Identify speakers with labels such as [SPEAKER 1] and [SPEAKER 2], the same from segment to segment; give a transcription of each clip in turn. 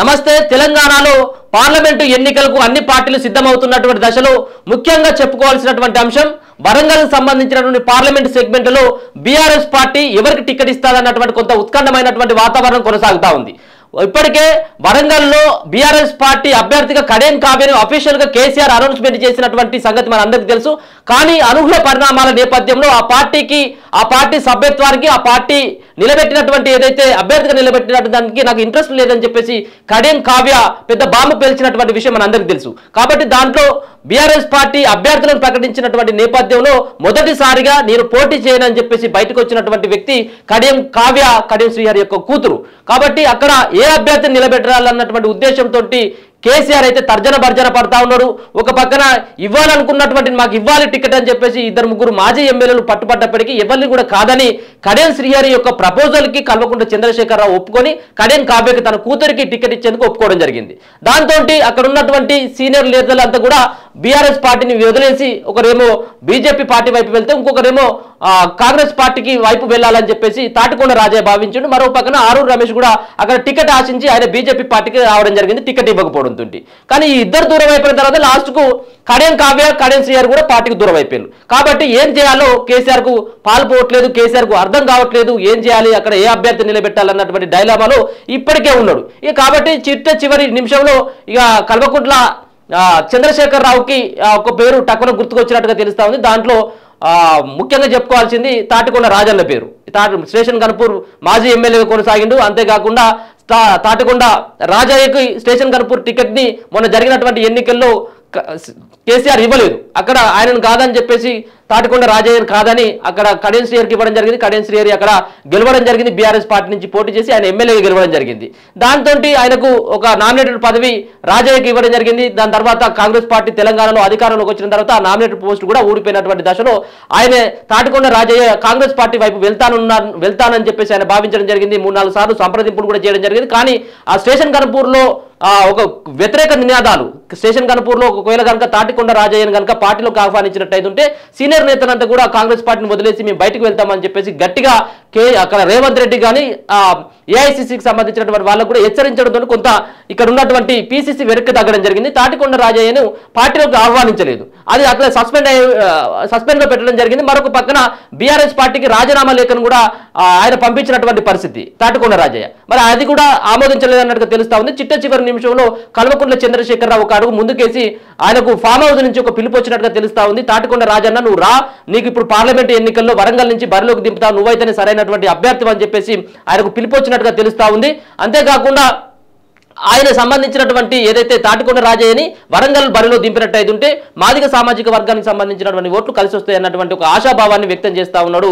[SPEAKER 1] నమస్తే. తెలంగాణలో పార్లమెంటు ఎన్నికలకు అన్ని పార్టీలు సిద్ధమవుతున్నటువంటి దశలో ముఖ్యంగా చెప్పుకోవాల్సినటువంటి అంశం వరంగల్కు సంబంధించినటువంటి పార్లమెంటు సెగ్మెంట్లో బీఆర్ఎస్ పార్టీ ఎవరికి టికెట్ ఇస్తారన్నటువంటి కొంత ఉత్కంఠమైనటువంటి వాతావరణం కొనసాగుతా ఉంది. ఇప్పటికే వరంగల్లో బీఆర్ఎస్ పార్టీ అభ్యర్థిగా కడియం కావ్యను అఫీషియల్ గా కేసీఆర్ అనౌన్స్మెంట్ చేసినటువంటి సంగతి మనందరికీ తెలుసు. కానీ అనూహ్య పరిణామాల నేపథ్యంలో ఆ పార్టీ సభ్యత్వానికి ఆ పార్టీ నిలబెట్టినటువంటి ఏదైతే అభ్యర్థిగా నిలబెట్టినటువంటి దానికి నాకు ఇంట్రెస్ట్ లేదని చెప్పేసి కడియం కావ్య పెద్ద బాంబు పేల్చినటువంటి విషయం మనందరికీ తెలుసు. కాబట్టి దాంట్లో బీఆర్ఎస్ పార్టీ అభ్యర్థులను ప్రకటించినటువంటి నేపథ్యంలో మొదటిసారిగా నేను పోటీ చేయనని చెప్పేసి బయటకు వచ్చినటువంటి వ్యక్తి కడియం శ్రీహరి యొక్క కూతురు. కాబట్టి అక్కడ ఏ అభ్యర్థిని నిలబెట్టాలన్నటువంటి ఉద్దేశంతో కేసీఆర్ అయితే తర్జన భర్జన పడతా ఉన్నారు. ఒక పక్కన ఇవ్వాలనుకున్నటువంటి మాకు ఇవ్వాలి టికెట్ అని చెప్పేసి ఇద్దరు ముగ్గురు మాజీ ఎమ్మెల్యేలు పట్టుపడ్డప్పటికీ ఎవరిని కూడా కాదని కడియం శ్రీహరి యొక్క ప్రపోజల్ కి కల్వకుంట్ల చంద్రశేఖరరావు ఒప్పుకొని కడియం కావ్యకి తన కూతురికి టికెట్ ఇచ్చేందుకు ఒప్పుకోవడం జరిగింది. దాంతో అక్కడ ఉన్నటువంటి సీనియర్ లీడర్లంతా కూడా బీఆర్ఎస్ పార్టీని వదిలేసి ఒకరేమో బీజేపీ పార్టీ వైపు వెళ్తే ఇంకొకరేమో కాంగ్రెస్ పార్టీకి వైపు వెళ్లాలని చెప్పేసి తాటికొండ రాజయ్య భావించిండు. మరో పక్కన ఆరూరు రమేష్ కూడా అక్కడ టికెట్ ఆశించి ఆయన బీజేపీ పార్టీకి రావడం జరిగింది, టికెట్ ఇవ్వకపోవడం. కానీ ఈ ఇద్దరు దూరం అయిపోయిన తర్వాత లాస్ట్ కు కడియం శ్రీహరి కూడా పార్టీకి దూరం అయిపోయారు. కాబట్టి ఏం చేయాలో కేసీఆర్ కు పాల్పోవట్లేదు, కేసీఆర్ కు అర్థం కావట్లేదు, ఏం చేయాలి, అక్కడ ఏ అభ్యర్థి నిలబెట్టాలన్నటువంటి డైలామాలో ఇప్పటికే ఉన్నాడు. కాబట్టి చివరి నిమిషంలో ఇక కల్వకుంట్ల చంద్రశేఖరరావుకి ఒక పేరు టక్కున గుర్తుకొచ్చినట్టుగా తెలుస్తా ఉంది. దాంట్లో ముఖ్యంగా చెప్పుకోవాల్సింది తాటికొండ రాజన్న పేరు. స్టేషన్ కనుపూర్ మాజీ ఎమ్మెల్యేగా కొనసాగిండు. అంతేకాకుండా తాటికొండ రాజయ్యకి స్టేషన్ కనుపూర్ టికెట్ ని మొన్న జరిగినటువంటి ఎన్నికల్లో కేసీఆర్ ఇవ్వలేదు. అక్కడ ఆయనను కాదని చెప్పేసి తాటికొండ రాజయ్యను కాదని అక్కడ కడియం శ్రీహరికి ఇవ్వడం జరిగింది. కడియం శ్రీహరి అక్కడ గెలవడం జరిగింది. బీఆర్ఎస్ పార్టీ నుంచి పోటీ చేసి ఆయన ఎమ్మెల్యేగా గెలవడం జరిగింది. దాంతో ఆయనకు ఒక నామినేటెడ్ పదవి రాజయ్యకి ఇవ్వడం జరిగింది. దాని తర్వాత కాంగ్రెస్ పార్టీ తెలంగాణలో అధికారంలోకి వచ్చిన తర్వాత ఆ నామినేటెడ్ పోస్ట్ కూడా ఊడిపోయినటువంటి దశలో ఆయన తాటికొండ రాజయ్య కాంగ్రెస్ పార్టీ వైపు వెళ్తానని చెప్పేసి ఆయన భావించడం జరిగింది. 3-4 సార్లు సంప్రదింపులు కూడా చేయడం జరిగింది. కానీ ఆ స్టేషన్ కనుపూర్లో ఒక వ్యతిరేక నినాదాలు స్టేషన్ కనుపూర్లో ఒకవేళ కనుక తాటికొండ రాజయ్యను కనుక పార్టీలోకి ఆహ్వానించినట్టయితే సీనియర్ నేతలంతా కూడా కాంగ్రెస్ పార్టీని వదిలేసి మేము బయటకు వెళ్తామని చెప్పేసి గట్టిగా అక్కడ రేవంత్ రెడ్డి కానీ ఏఐసిసికి సంబంధించినటువంటి వాళ్ళకు కూడా హెచ్చరించడంతో కొంత ఇక్కడ ఉన్నటువంటి పిసిసి వెనక్కి తగ్గడం జరిగింది. తాటికొండ రాజయ్యను పార్టీలోకి ఆహ్వానించలేదు, అది అట్లా సస్పెండ్ లో పెట్టడం జరిగింది. మరొక పక్కన బీఆర్ఎస్ పార్టీకి రాజీనామా లేఖను కూడా ఆయన పంపించినటువంటి పరిస్థితి తాటికొండ రాజయ్య. మరి అది కూడా ఆమోదించలేదన్నట్టుగా తెలుస్తా ఉంది. చివరి నిమిషంలో కల్వకుంట్ల చంద్రశేఖరరావు ఒక అడుగు ముందుకేసి ఆయనకు ఫామ్ హౌస్ నుంచి ఒక పిలుపు వచ్చినట్టుగా తెలుస్తా ఉంది. తాటికొండ రాజన్న నువ్వు రా, నీకు ఇప్పుడు పార్లమెంట్ ఎన్నికల్లో వరంగల్ నుంచి బరిలోకి దింపుతావు, నువ్వైతేనే సరైనటువంటి అభ్యర్థి అని చెప్పేసి ఆయనకు పిలుపు వచ్చినట్టుగా తెలుస్తా ఉంది. అంతేకాకుండా ఆయన సంబంధించినటువంటి ఏదైతే తాటికొండ రాజయ్యని వరంగల్ బరిలో దింపినట్టయితుంటే మాదిగ సామాజిక వర్గానికి సంబంధించినటువంటి ఓట్లు కలిసి వస్తాయి అన్నటువంటి ఒక ఆశాభావాన్ని వ్యక్తం చేస్తా ఉన్నాడు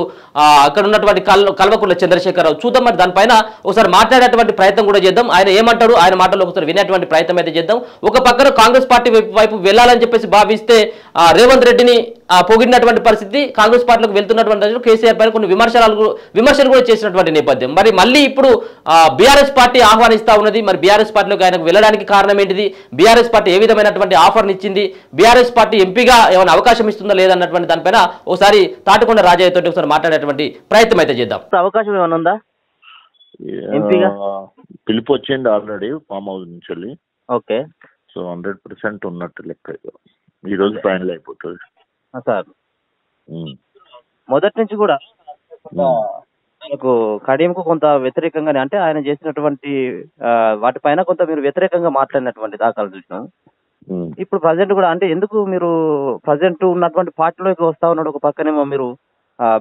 [SPEAKER 1] అక్కడ ఉన్నటువంటి కల్వకుంట్ల చంద్రశేఖరరావు. చూద్దాం, మరి దానిపైన ఒకసారి మాట్లాడేటువంటి ప్రయత్నం కూడా చేద్దాం. ఆయన ఏమంటాడు, ఆయన మాటల్లో ఒకసారి వినేటువంటి ప్రయత్నం అయితే చేద్దాం. ఒక పక్కన కాంగ్రెస్ పార్టీ వైపు వెళ్ళాలని చెప్పేసి భావిస్తే రేవంత్ రెడ్డిని పొగిడినటువంటి పరిస్థితి, కాంగ్రెస్ పార్టీలోకి వెళ్తున్నటువంటి కేసీఆర్ పైన కొన్ని విమర్శలు కూడా చేసినటువంటి నేపథ్యం. మరి మళ్ళీ ఇప్పుడు బీఆర్ఎస్ పార్టీ ఆహ్వానిస్తా ఉన్నది. మరి బీఆర్ఎస్ పార్టీలోకి ఆయనకు వెళ్ళడానికి కారణం ఏంటిది, బీఆర్ఎస్ పార్టీ ఏ విధమైనటువంటి ఆఫర్ని ఇచ్చింది, బీఆర్ఎస్ పార్టీ ఎంపీగా ఏమైనా అవకాశం ఇస్తుందా లేదన్నటువంటి దానిపైన ఒకసారి తాటికొండ రాజయ్య తోటి ఒకసారి మాట్లాడేటువంటి ప్రయత్నం అయితే చేద్దాం. అవకాశం ఏమైనా ఉందా ఎంపీగా?
[SPEAKER 2] పిలుపు వచ్చింది ఆల్రెడీ ఫామ్ హౌస్ నుంచి. ఓకే, సో 100% ఉన్నట్టు లెక్క. ఈ రోజు ఫైనల్ అయిపోతుంది
[SPEAKER 3] సార్. మొదటి నుంచి కూడా ఆయనకు కడియంకు కొంత వ్యతిరేకంగానే, అంటే ఆయన చేసినటువంటి వాటిపైన కొంత మీరు వ్యతిరేకంగా మాట్లాడినటువంటి దాఖలు చూసినాం. ఇప్పుడు ప్రజెంట్ కూడా అంటే ఎందుకు మీరు ప్రజెంట్ ఉన్నటువంటి పార్టీలోకి వస్తా ఉన్నాడు? ఒక పక్కనేమో మీరు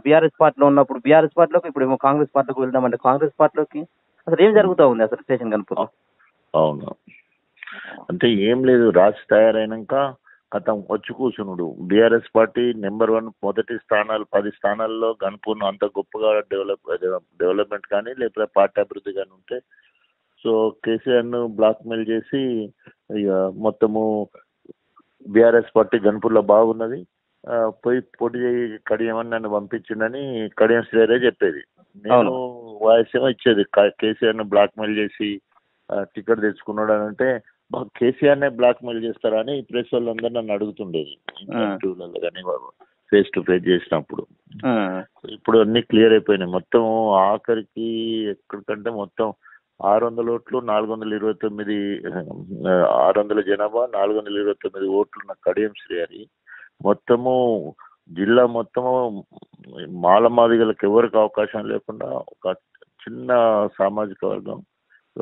[SPEAKER 3] బీఆర్ఎస్ పార్టీలో ఉన్నప్పుడు బీఆర్ఎస్ పార్టీలోకి, ఇప్పుడు ఏమో కాంగ్రెస్ పార్టీలోకి వెళ్దామంటే కాంగ్రెస్ పార్టీలోకి. అసలు ఏం జరుగుతూ ఉంది అసలు స్టేషన్ కనుపూర్?
[SPEAKER 2] అవును, అంటే ఏం లేదు, రాసి తయారైనాక గతం వచ్చి కూర్చున్నాడు. బీఆర్ఎస్ పార్టీ నెంబర్ 1 మొదటి స్థానాలు 10 స్థానాల్లో గన్పూర్ను అంత గొప్పగా డెవలప్మెంట్ కానీ లేకపోతే పార్టీ అభివృద్ధి కానీ ఉంటే, సో కేసీఆర్ను బ్లాక్మెయిల్ చేసి ఇక మొత్తము బీఆర్ఎస్ పార్టీ గన్పూర్లో బాగున్నది, పోయి పోటీ కడియమని నన్ను పంపించిండని కడియం శ్రీహరే చెప్పేది. నేను వాయిస్ ఏమో ఇచ్చేది, కేసీఆర్ను బ్లాక్మెయిల్ చేసి టికెట్ తెచ్చుకున్నాడు అని అంటే కేసీఆర్నే బ్లాక్మెయిల్ చేస్తారని ప్రెస్ వాళ్ళందరూ నన్ను అడుగుతుండేది ఇంటర్వ్యూలలో కానీ ఫేస్ టు ఫేస్ చేసినప్పుడు. ఇప్పుడు అన్ని క్లియర్ అయిపోయినాయి మొత్తం. ఆఖరికి ఎక్కడికంటే మొత్తం 600 ఓట్లు 429 600 జనాభా 429 ఓట్లున్న కడియం శ్రీహరి మొత్తము జిల్లా మొత్తము మాలమాదిగలకు ఎవరికి అవకాశం లేకుండా ఒక చిన్న సామాజిక వర్గం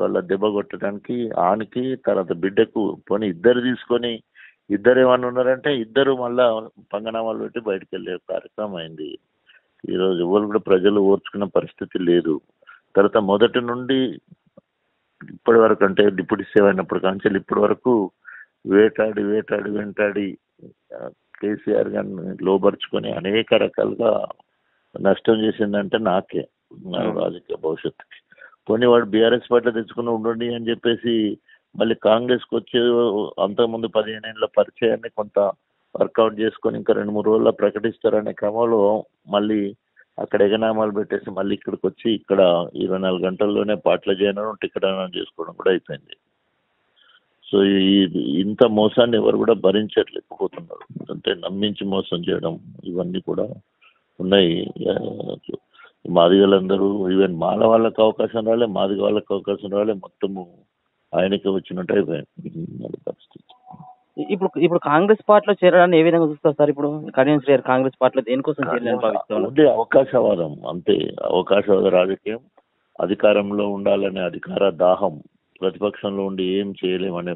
[SPEAKER 2] వాళ్ళ దెబ్బ కొట్టడానికి ఆనికి తర్వాత బిడ్డకు పోనీ ఇద్దరు తీసుకొని ఇద్దరు ఏమన్నా ఉన్నారంటే ఇద్దరు మళ్ళా పంగనామాలు పెట్టి బయటకు వెళ్ళే కార్యక్రమం అయింది. ఈరోజు ఎవరు కూడా ప్రజలు ఓర్చుకున్న పరిస్థితి లేదు. తర్వాత మొదటి నుండి ఇప్పటి వరకు అంటే డిప్యూటీ సీఎం అయినప్పుడు కానీ ఇప్పటి వరకు వెంటాడి కేసీఆర్ గారిని లోబరుచుకొని అనేక రకాలుగా నష్టం చేసిందంటే నాకే నా రాజకీయ భవిష్యత్తుకి. కొన్ని వాడు బీఆర్ఎస్ పార్టీ తెచ్చుకుని ఉండండి అని చెప్పేసి మళ్ళీ కాంగ్రెస్కి వచ్చే అంతకుముందు 15 ఏళ్ళ పరిచయాన్ని కొంత వర్కౌట్ చేసుకొని ఇంకా 2-3 రోజుల్లో ప్రకటిస్తారనే క్రమంలో మళ్ళీ అక్కడ ఎగనామాలు పెట్టేసి మళ్ళీ ఇక్కడికి వచ్చి ఇక్కడ 24 గంటల్లోనే పార్టీలో చేయడం టికెట్ అనౌన్స్ చేసుకోవడం కూడా అయిపోయింది. సో ఇంత మోసాన్ని ఎవరు కూడా భరించట్లేకపోతున్నారు. అంటే నమ్మించి మోసం చేయడం ఇవన్నీ కూడా ఉన్నాయి. మాదిగలందరూ ఈవెన్ మాల వాళ్ళకి అవకాశం రాలే, మాదిగ వాళ్ళకి అవకాశం రాలే, మొత్తము ఆయనకి వచ్చినట్టు అయిపోయింది పరిస్థితి.
[SPEAKER 3] ఇప్పుడు కాంగ్రెస్ పార్టీలో చేరడాన్ని ఏ విధంగా చూస్తారు సార్? ఇప్పుడు కడియం శ్రీహరి కాంగ్రెస్ పార్టీలో దేనికోసం చేయాలని భావిస్తున్నారు?
[SPEAKER 2] అవకాశవాదం అంతే, అవకాశవాద రాజకీయం, అధికారంలో ఉండాలనే అధికార దాహం, ప్రతిపక్షంలో ఉండి ఏం చేయలేమనే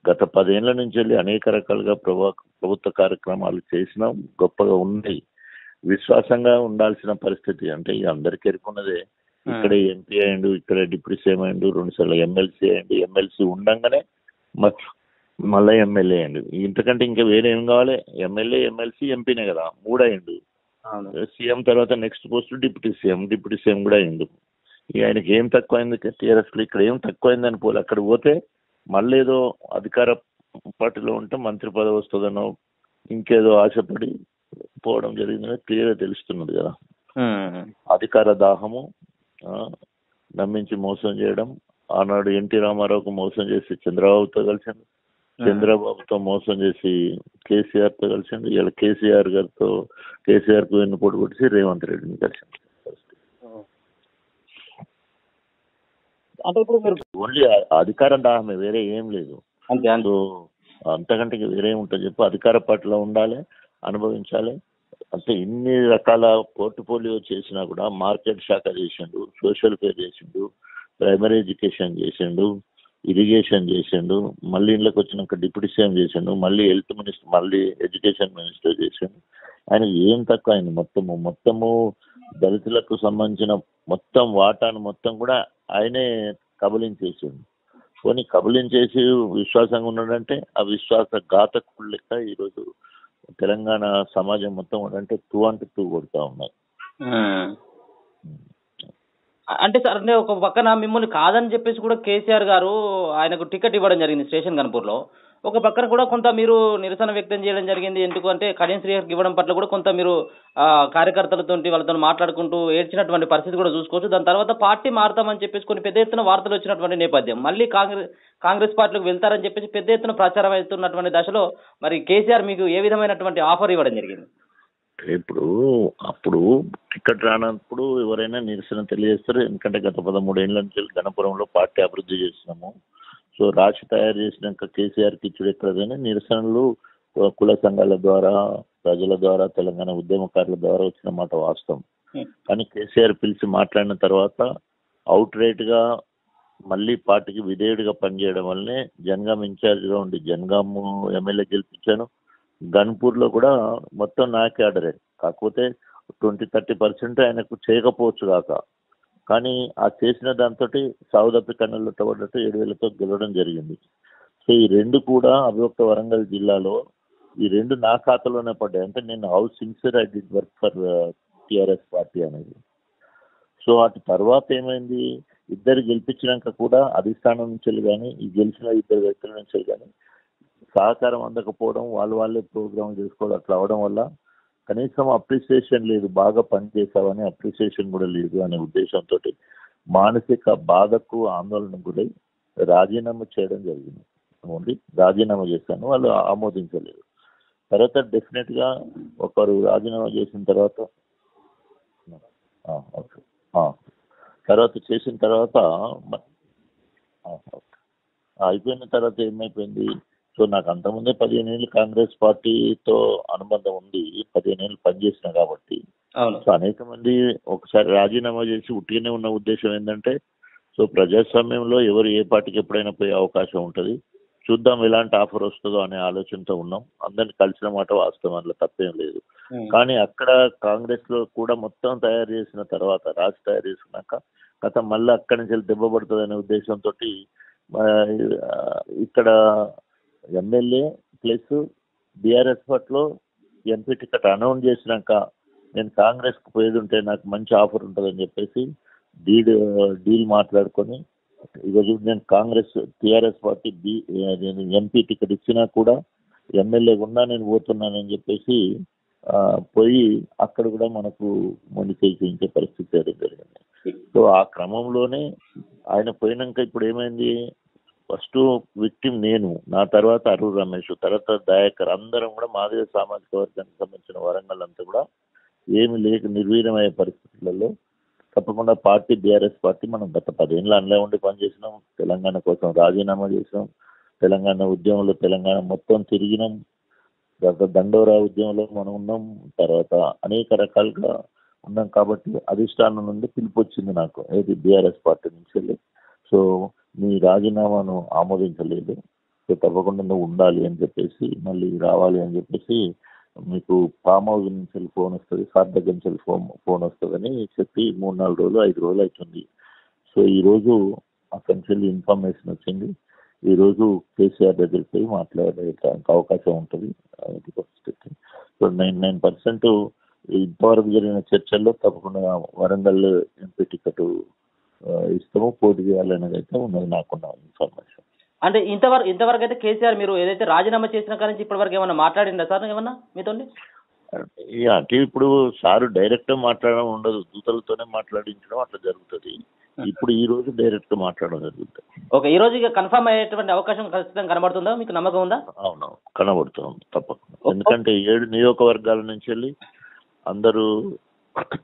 [SPEAKER 2] గత 10 ఏళ్ల నుంచి వెళ్ళి అనేక రకాలుగా ప్రభుత్వ కార్యక్రమాలు చేసినాం, గొప్పగా ఉన్నాయి. విశ్వాసంగా ఉండాల్సిన పరిస్థితి అంటే అందరికీ ఎరుకున్నదే. ఇక్కడ ఎంపీ అయ్యిండు, ఇక్కడ డిప్యూటీ సీఎం అయ్యిండు, 2 సార్లు ఎమ్మెల్సీ అయ్యిండు, ఎమ్మెల్సీ ఉండంగానే మళ్ళీ ఎమ్మెల్యే అయ్యిండు. ఇంతకంటే ఇంకా వేరే ఏం కావాలి? ఎమ్మెల్యే, ఎమ్మెల్సీ, ఎంపీనే కదా, 3 అయ్యిండు. సీఎం తర్వాత నెక్స్ట్ పోస్ట్ డిప్యూటీ సీఎం కూడా అయ్యిండు. ఆయనకి ఏం తక్కువైంది? టీఆర్ఎస్లో ఇక్కడ ఏం తక్కువైందని పోలే. అక్కడ పోతే మళ్ళీ ఏదో అధికార పార్టీలో ఉంటే మంత్రి పదవి వస్తుందనో ఇంకేదో ఆశపడి పోవడం జరిగిందని క్లియర్గా తెలుస్తున్నది కదా. అధికార దాహము, నమ్మించి మోసం చేయడం. ఆనాడు ఎన్టీ రామారావుకు మోసం చేసి చంద్రబాబుతో కలిసిండు, చంద్రబాబుతో మోసం చేసి కేసీఆర్తో కలిసిండు, ఇలా కేసీఆర్కు వెన్నుపోటు కొట్టేసి రేవంత్ రెడ్డిని కలిసిండు.
[SPEAKER 3] అంటే ఇప్పుడు మీరు
[SPEAKER 2] ఓన్లీ అధికార దాహమే, వేరే ఏం లేదు. సో అంతకంటే వేరే ఉంటుంది చెప్పు. అధికార పార్టీలో ఉండాలి, అనుభవించాలి. అంటే ఇన్ని రకాల పోర్ట్ఫోలియో చేసినా కూడా మార్కెట్ శాఖ చేసిండు, సోషల్ కేర్ చేసిండు, ప్రైమరీ ఎడ్యుకేషన్ చేసిండు, ఇరిగేషన్ చేసిండు, మళ్ళీ ఇళ్ళకి వచ్చినాక డిప్యూటీ సీఎం చేసిండు, మళ్ళీ హెల్త్ మినిస్టర్, మళ్ళీ ఎడ్యుకేషన్ మినిస్టర్ చేసిండు. ఆయన ఏం తక్కువ అయింది? మొత్తము దళితులకు సంబంధించిన మొత్తం వాటాను మొత్తం కూడా ఆయనే కబలించేసిండు. కొన్ని కబలించేసి విశ్వాసంగా ఉన్నాడంటే ఆ విశ్వాస ఘాతకుడు లెక్క ఈరోజు తెలంగాణ సమాజం మొత్తం అంటే 2 కొడుతూ ఉన్నాయి.
[SPEAKER 3] అంటే సార్, అంటే ఒక పక్కన మిమ్మల్ని కాదని చెప్పేసి కూడా కేసీఆర్ గారు ఆయనకు టికెట్ ఇవ్వడం జరిగింది స్టేషన్ గన్పూర్లో. ఒక పక్కన కూడా కొంత మీరు నిరసన వ్యక్తం చేయడం జరిగింది. ఎందుకంటే కడియం శ్రీహరికి ఇవ్వడం పట్ల కూడా కొంత మీరు కార్యకర్తలతో వాళ్ళతో మాట్లాడుకుంటూ ఏడ్చినటువంటి పరిస్థితి కూడా చూసుకోవచ్చు. దాని తర్వాత పార్టీ మారుతామని చెప్పేసి కొన్ని పెద్ద ఎత్తున వార్తలు వచ్చినటువంటి నేపథ్యం, మళ్ళీ కాంగ్రెస్ పార్టీలోకి వెళ్తారని చెప్పేసి పెద్ద ఎత్తున ప్రచారం అవుతున్నటువంటి దశలో మరి కేసీఆర్ మీకు ఏ విధమైనటువంటి ఆఫర్ ఇవ్వడం జరిగింది?
[SPEAKER 2] అప్పుడు టికెట్ రానప్పుడు ఎవరైనా నిరసన తెలియజేస్తారు. ఎందుకంటే గత 13 ఏళ్ల నుంచి గణపురంలో పార్టీ అభివృద్ధి చేసినాము. సో రాశి తయారు చేసినాక కేసీఆర్కి ఇచ్చుడు ఎక్కడైనా నిరసనలు కుల సంఘాల ద్వారా, ప్రజల ద్వారా, తెలంగాణ ఉద్యమకారుల ద్వారా వచ్చిన మాట వాస్తవం. కానీ కేసీఆర్ పిలిచి మాట్లాడిన తర్వాత అవుట్ రైట్ గా మళ్ళీ పార్టీకి విధేయుడిగా పనిచేయడం వల్లనే జనగాం ఇన్ఛార్జ్గా ఉండి జనగాం ఎమ్మెల్యే గెలిపించాను. గన్పూర్లో కూడా మొత్తం నాకే ఆర్డరే. కాకపోతే 20-30% ఆయనకు చేయకపోవచ్చు కాక, కానీ ఆ చేసిన దాంతో సావుదప్పి కన్నులు పడ్డట్టు 7,000తో గెలవడం జరిగింది. సో ఈ 2 కూడా అవిభక్త వరంగల్ జిల్లాలో ఈ 2 నా ఖాతాలోనే పడ్డాయి. అంటే నేను how sincere I did work for TRS party అనేది. సో అటు తర్వాత ఏమైంది, ఇద్దరు గెలిపించినాక కూడా అధిష్టానం నుంచి కానీ ఈ గెలిచిన 2 వ్యక్తుల నుంచి కానీ సహకారం అందకపోవడం, వాళ్ళే ప్రోగ్రామ్ చేసుకోవడం, అట్లా అవడం వల్ల కనీసం అప్రిసియేషన్ లేదు. బాగా పనిచేసావని అప్రిసియేషన్ కూడా లేదు అనే ఉద్దేశంతో మానసిక బాధకు ఆందోళన గురై రాజీనామా చేయడం జరిగింది. ఓన్లీ రాజీనామా చేశాను, వాళ్ళు ఆమోదించలేదు. తర్వాత డెఫినెట్గా ఒకరు రాజీనామా చేసిన తర్వాత చేసిన తర్వాత అయిపోయిన తర్వాత ఏమైపోయింది? సో నాకు అంతకుముందే 15 ఏళ్ళు కాంగ్రెస్ పార్టీతో అనుబంధం ఉంది, 15 ఏళ్ళు పనిచేసిన కాబట్టి. సో అనేక మంది ఒకసారి రాజీనామా చేసి ఉట్టిగానే ఉన్న ఉద్దేశం ఏంటంటే, సో ప్రజాస్వామ్యంలో ఎవరు ఏ పార్టీకి ఎప్పుడైనా పోయే అవకాశం ఉంటుంది, చూద్దాం ఎలాంటి ఆఫర్ వస్తుందో అనే ఆలోచనతో ఉన్నాం. అందరిని కలిసిన మాట వాస్తవం, అందులో తప్పేం లేదు. కానీ అక్కడ కాంగ్రెస్ లో కూడా మొత్తం తయారు చేసిన తర్వాత, రాజు తయారు చేసుకున్నాక గత మళ్ళీ అక్కడి నుంచి వెళ్ళి దెబ్బ పడుతుంది అనే ఉద్దేశంతో ఇక్కడ ఎమ్మెల్యే ప్లస్ బీఆర్ఎస్ పార్టీలో ఎంపీ టికెట్ అనౌన్స్ చేసినాక నేను కాంగ్రెస్కి పోయేది ఉంటే నాకు మంచి ఆఫర్ ఉంటుందని చెప్పేసి డీల్ మాట్లాడుకొని ఈరోజు నేను Congress TRS party MP ticket ఇచ్చినా కూడా ఎమ్మెల్యే ఉన్నా నేను పోతున్నానని చెప్పేసి పోయి అక్కడ కూడా మనకు మొండికేయించే పరిస్థితి జరిగింది. సో ఆ క్రమంలోనే ఆయన పోయినాక ఇప్పుడు ఏమైంది, ఫస్ట్ విక్టిమ్ నేను, నా తర్వాత అరూర్ రమేష్, తర్వాత దయాకర్, అందరం కూడా మాదిగ సామాజిక వర్గానికి సంబంధించిన వరంగల్ అంతా కూడా ఏమి లేక నిర్వీర్యమయ్యే పరిస్థితులలో తప్పకుండా పార్టీ బీఆర్ఎస్ పార్టీ మనం గత 10 ఏళ్ళు అందులో ఉండి పనిచేసినాం, తెలంగాణ కోసం రాజీనామా చేసినాం, తెలంగాణ ఉద్యమంలో తెలంగాణ మొత్తం తిరిగినాం, తర్వాత దండోరా ఉద్యమంలో మనం ఉన్నాం, తర్వాత అనేక రకాలుగా ఉన్నాం. కాబట్టి అధిష్టానం నుండి పిలుపు వచ్చింది నాకు, ఏది బీఆర్ఎస్ పార్టీ నుంచి వెళ్ళి, సో నీ రాజీనామాను ఆమోదించలేదు, సో తప్పకుండా నువ్వు ఉండాలి అని చెప్పేసి, మళ్ళీ రావాలి అని చెప్పేసి, మీకు ఫామ్ హౌస్ నుంచి వెళ్ళి ఫోన్ వస్తుంది, సార్ దగ్గర నుంచి వెళ్ళి ఫోన్ వస్తుందని చెప్పి 3-4 రోజులు 5 రోజులు అవుతుంది. సో ఈరోజు అక్కడి నుంచి వెళ్ళి ఇన్ఫర్మేషన్ వచ్చింది, ఈరోజు కేసీఆర్ దగ్గరికి పోయి మాట్లాడేటానికి అవకాశం ఉంటుంది. సో 99% ఇంతవరకు జరిగిన చర్చల్లో తప్పకుండా వరంగల్ ఎంపీ టికెట్ ఇస్తాము, పోటీ చేయాలనేది అయితే ఉన్నది నాకున్న ఇన్ఫర్మేషన్.
[SPEAKER 1] అంటే ఇంతవరకు అయితే కేసీఆర్ మీరు ఏదైతే రాజీనామా చేసిన కానీ నుంచి ఇప్పటి వరకు ఏమన్నా మాట్లాడిందా సార్ ఏమన్నా మీతో?
[SPEAKER 2] అంటే ఇప్పుడు సారు డైరెక్ట్ మాట్లాడడం ఉండదు, దూతలతోనే మాట్లాడించడం అట్లా జరుగుతుంది. ఇప్పుడు ఈ రోజు డైరెక్ట్ మాట్లాడడం జరుగుతుంది.
[SPEAKER 1] ఓకే, ఈ రోజు ఇక కన్ఫర్మ్ అయ్యేటువంటి అవకాశం ఖచ్చితంగా కనబడుతుందా, మీకు నమ్మకం ఉందా?
[SPEAKER 2] అవును, కనబడుతుంది తప్పకుండా. ఎందుకంటే 7 నియోజకవర్గాల నుంచి వెళ్ళి అందరూ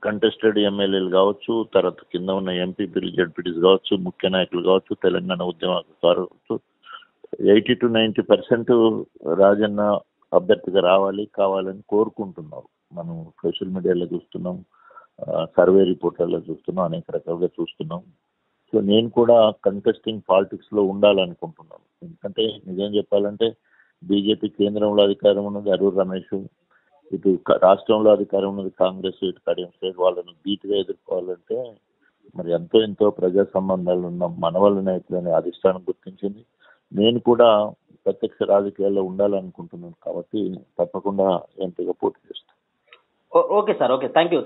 [SPEAKER 2] కంటెస్టెడ్ ఎమ్మెల్యేలు కావచ్చు, తర్వాత కింద ఉన్న ఎంపీపీలు జడ్పీటీస్ కావచ్చు, ముఖ్య నాయకులు కావచ్చు, తెలంగాణ ఉద్యమకారులు కావచ్చు, 80 to 90% రాజన్న అభ్యర్థిగా కావాలని కోరుకుంటున్నారు. మనం సోషల్ మీడియాలో చూస్తున్నాం, సర్వే రిపోర్ట్లలో చూస్తున్నాం, అనేక రకాలుగా చూస్తున్నాం. సో నేను కూడా కంటెస్టింగ్ పాలిటిక్స్లో ఉండాలనుకుంటున్నాను. ఎందుకంటే నిజం చెప్పాలంటే బీజేపీ కేంద్రంలో అధికారం ఉన్నది అరూర్ రమేష్, ఇటు రాష్ట్రంలో అధికారం ఉన్నది కాంగ్రెస్, ఇటు కడియం స్టేట్, వాళ్ళని ధీటుగా ఎదుర్కోవాలంటే మరి ఎంతో ప్రజా సంబంధాలు ఉన్న మనవళ్ళ నాయకులని అధిష్టానం గుర్తించింది. నేను కూడా ప్రత్యక్ష రాజకీయాల్లో ఉండాలనుకుంటున్నాను కాబట్టి తప్పకుండా ఎంపీగా పోటీ చేస్తాను.
[SPEAKER 1] Okay sir, okay, thank you.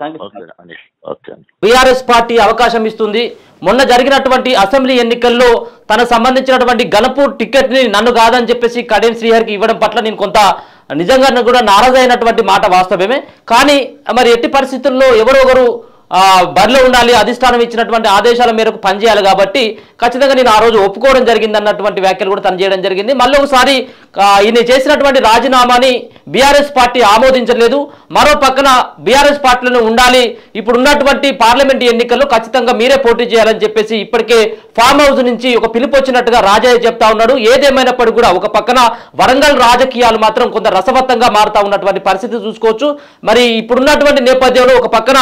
[SPEAKER 2] Okay.
[SPEAKER 1] BRS party అవకాశం ఇస్తుంది. మొన్న జరిగినటువంటి అసెంబ్లీ ఎన్నికల్లో తనకు సంబంధించినటువంటి గణపూర్ టికెట్ ని నన్ను కాదని చెప్పేసి కడియం శ్రీహరికి ఇవ్వడం పట్ల నేను కొంత నిజంగా కూడా నారాజు అయినటువంటి మాట వాస్తవమే. కానీ మరి ఎట్టి పరిస్థితుల్లో ఎవరో ఒకరు బరిలో ఉండాలి, అధిష్టానం ఇచ్చినటువంటి ఆదేశాల మేరకు పనిచేయాలి కాబట్టి ఖచ్చితంగా నేను ఆ రోజు ఒప్పుకోవడం జరిగింది అన్నటువంటి వ్యాఖ్యలు కూడా తను చేయడం జరిగింది. మళ్ళీ ఒకసారి ఈయన చేసినటువంటి రాజీనామాని బీఆర్ఎస్ పార్టీ ఆమోదించలేదు. మరో పక్కన బీఆర్ఎస్ పార్టీలో ఉండాలి, ఇప్పుడు ఉన్నటువంటి పార్లమెంట్ ఎన్నికల్లో ఖచ్చితంగా మీరే పోటీ చేయాలని చెప్పేసి ఇప్పటికే ఫామ్ హౌస్ నుంచి ఒక పిలుపు వచ్చినట్టుగా రాజయ్య చెప్తా ఉన్నాడు. ఏదేమైనప్పటికీ కూడా ఒక పక్కన వరంగల్ రాజకీయాలు మాత్రం కొంత రసవత్తంగా మారుతా ఉన్నటువంటి పరిస్థితి చూసుకోవచ్చు. మరి ఇప్పుడున్నటువంటి నేపథ్యంలో ఒక పక్కన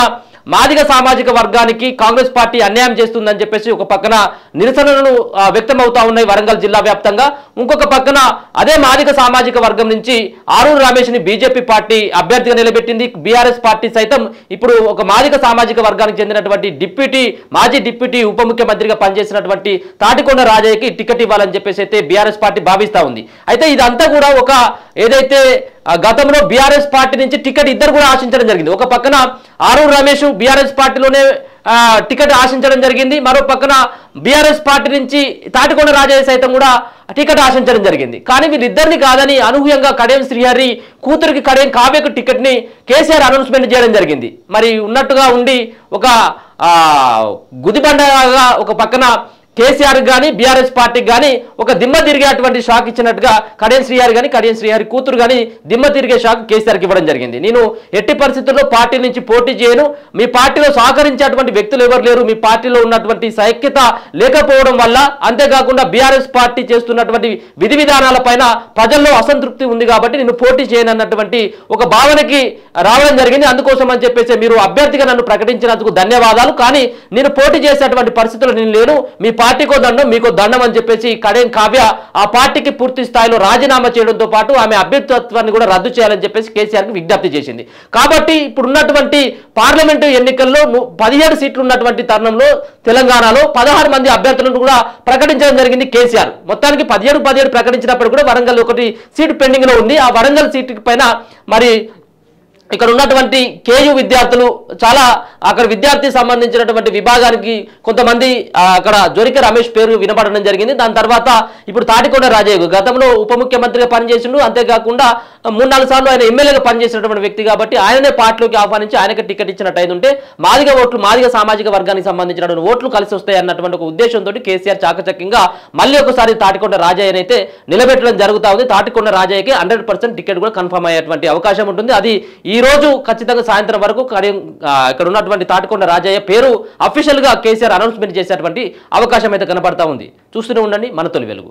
[SPEAKER 1] మాదిగ సామాజిక వర్గానికి కాంగ్రెస్ పార్టీ అన్యాయం చేస్తుందని చెప్పేసి ఒక పక్కన నిరసనలు వ్యక్తమవుతా ఉన్నాయి వరంగల్ జిల్లా వ్యాప్తంగా. ఇంకొక పక్కన అదే మాదిగ సామాజిక వర్గం నుంచి ఆరూరు రమేష్ ని బీజేపీ పార్టీ అభ్యర్థిగా నిలబెట్టింది. బీఆర్ఎస్ పార్టీ సైతం ఇప్పుడు ఒక మాదిగ సామాజిక వర్గానికి చెందినటువంటి మాజీ డిప్యూటీ ఉప ముఖ్యమంత్రిగా పనిచేసినటువంటి తాటికొండ రాజయ్యకి టికెట్ ఇవ్వాలని చెప్పేసి అయితే బీఆర్ఎస్ పార్టీ భావిస్తా ఉంది. అయితే ఇదంతా కూడా ఒక ఏదైతే గతంలో బీఆర్ఎస్ పార్టీ నుంచి టికెట్ ఇద్దరు కూడా ఆశించడం జరిగింది. ఒక పక్కన ఆరూరు రమేష్ బీఆర్ఎస్ పార్టీలోనే టికెట్ ఆశించడం జరిగింది, మరో పక్కన బీఆర్ఎస్ పార్టీ నుంచి తాటికొండ రాజయ్య సైతం కూడా టికెట్ ఆశించడం జరిగింది. కానీ వీళ్ళిద్దరిని కాదని అనూహ్యంగా కడియం శ్రీహరి కూతురికి కడియం కావ్యకు టికెట్ ని కేసీఆర్ అనౌన్స్మెంట్ చేయడం జరిగింది. మరి ఉన్నట్టుగా ఉండి ఒక గుదిబండగా ఒక పక్కన కేసీఆర్ కానీ బీఆర్ఎస్ పార్టీకి కానీ ఒక దిమ్మ తిరిగేటువంటి షాక్ ఇచ్చినట్టుగా కడియం శ్రీహరి కానీ కడియం శ్రీహరి కూతురు కానీ దిమ్మ తిరిగే షాక్ కేసీఆర్కి ఇవ్వడం జరిగింది. నేను ఎట్టి పరిస్థితుల్లో పార్టీ నుంచి పోటీ చేయను, మీ పార్టీలో సహకరించేటువంటి వ్యక్తులు ఎవరు లేరు, మీ పార్టీలో ఉన్నటువంటి సైక్యత లేకపోవడం వల్ల, అంతేకాకుండా బీఆర్ఎస్ పార్టీ చేస్తున్నటువంటి విధి విధానాలపైన ప్రజల్లో అసంతృప్తి ఉంది కాబట్టి నేను పోటీ చేయనన్నటువంటి ఒక భావనకి రావడం జరిగింది. అందుకోసం అని చెప్పేసి మీరు అభ్యర్థిగా నన్ను ప్రకటించినందుకు ధన్యవాదాలు, కానీ నేను పోటీ చేసేటువంటి పరిస్థితులు నేను లేను, మీ పార్టీకో దండం మీకో దండం అని చెప్పేసి కడియం కావ్య ఆ పార్టీకి పూర్తి స్థాయిలో రాజీనామా చేయడంతో పాటు ఆమె అభ్యర్థిత్వాన్ని కూడా రద్దు చేయాలని చెప్పేసి కేసీఆర్కి విజ్ఞప్తి చేసింది. కాబట్టి ఇప్పుడు ఉన్నటువంటి పార్లమెంటు ఎన్నికల్లో 17 సీట్లు ఉన్నటువంటి తరుణంలో తెలంగాణలో 16 మంది అభ్యర్థులను కూడా ప్రకటించడం జరిగింది కేసీఆర్. మొత్తానికి 17 ప్రకటించినప్పుడు కూడా వరంగల్ ఒకటి సీటు పెండింగ్ లో ఉంది. ఆ వరంగల్ సీటు పైన మరి ఇక్కడ ఉన్నటువంటి కేయు విద్యార్థులు చాలా అక్కడ విద్యార్థి సంబంధించినటువంటి విభాగానికి కొంతమంది అక్కడ జొరిక రమేష్ పేరు వినపడడం జరిగింది. దాని తర్వాత ఇప్పుడు తాటికొండ రాజయ్య గతంలో ఉప ముఖ్యమంత్రిగా పనిచేసిండు, అంతేకాకుండా 3-4 సార్లు ఆయన ఎమ్మెల్యేగా పనిచేసినటువంటి వ్యక్తి కాబట్టి ఆయననే పార్టీలోకి ఆహ్వానించి ఆయనకి టికెట్ ఇచ్చినట్టు అయిందంటే మాదిగ సామాజిక వర్గానికి సంబంధించినటువంటి ఓట్లు కలిసి వస్తాయి అన్నటువంటి ఒక ఉద్దేశంతో కేసీఆర్ చాకచక్యంగా మళ్ళీ ఒకసారి తాటికొండ రాజయ్యని అయితే నిలబెట్టడం జరుగుతా ఉంది. తాటికొండ రాజయ్యకి 100% టికెట్ కూడా కన్ఫర్మ్ అయ్యేటువంటి అవకాశం ఉంటుంది. అది ఈ రోజు ఖచ్చితంగా సాయంత్రం వరకు ఇక్కడ ఉన్నటువంటి తాటికొండ రాజయ్య పేరు అఫీషియల్ గా కేసీఆర్ అనౌన్స్మెంట్ చేసేటువంటి అవకాశం అయితే కనబడతా ఉంది. చూస్తూనే ఉండండి మన తొలి వెలుగు.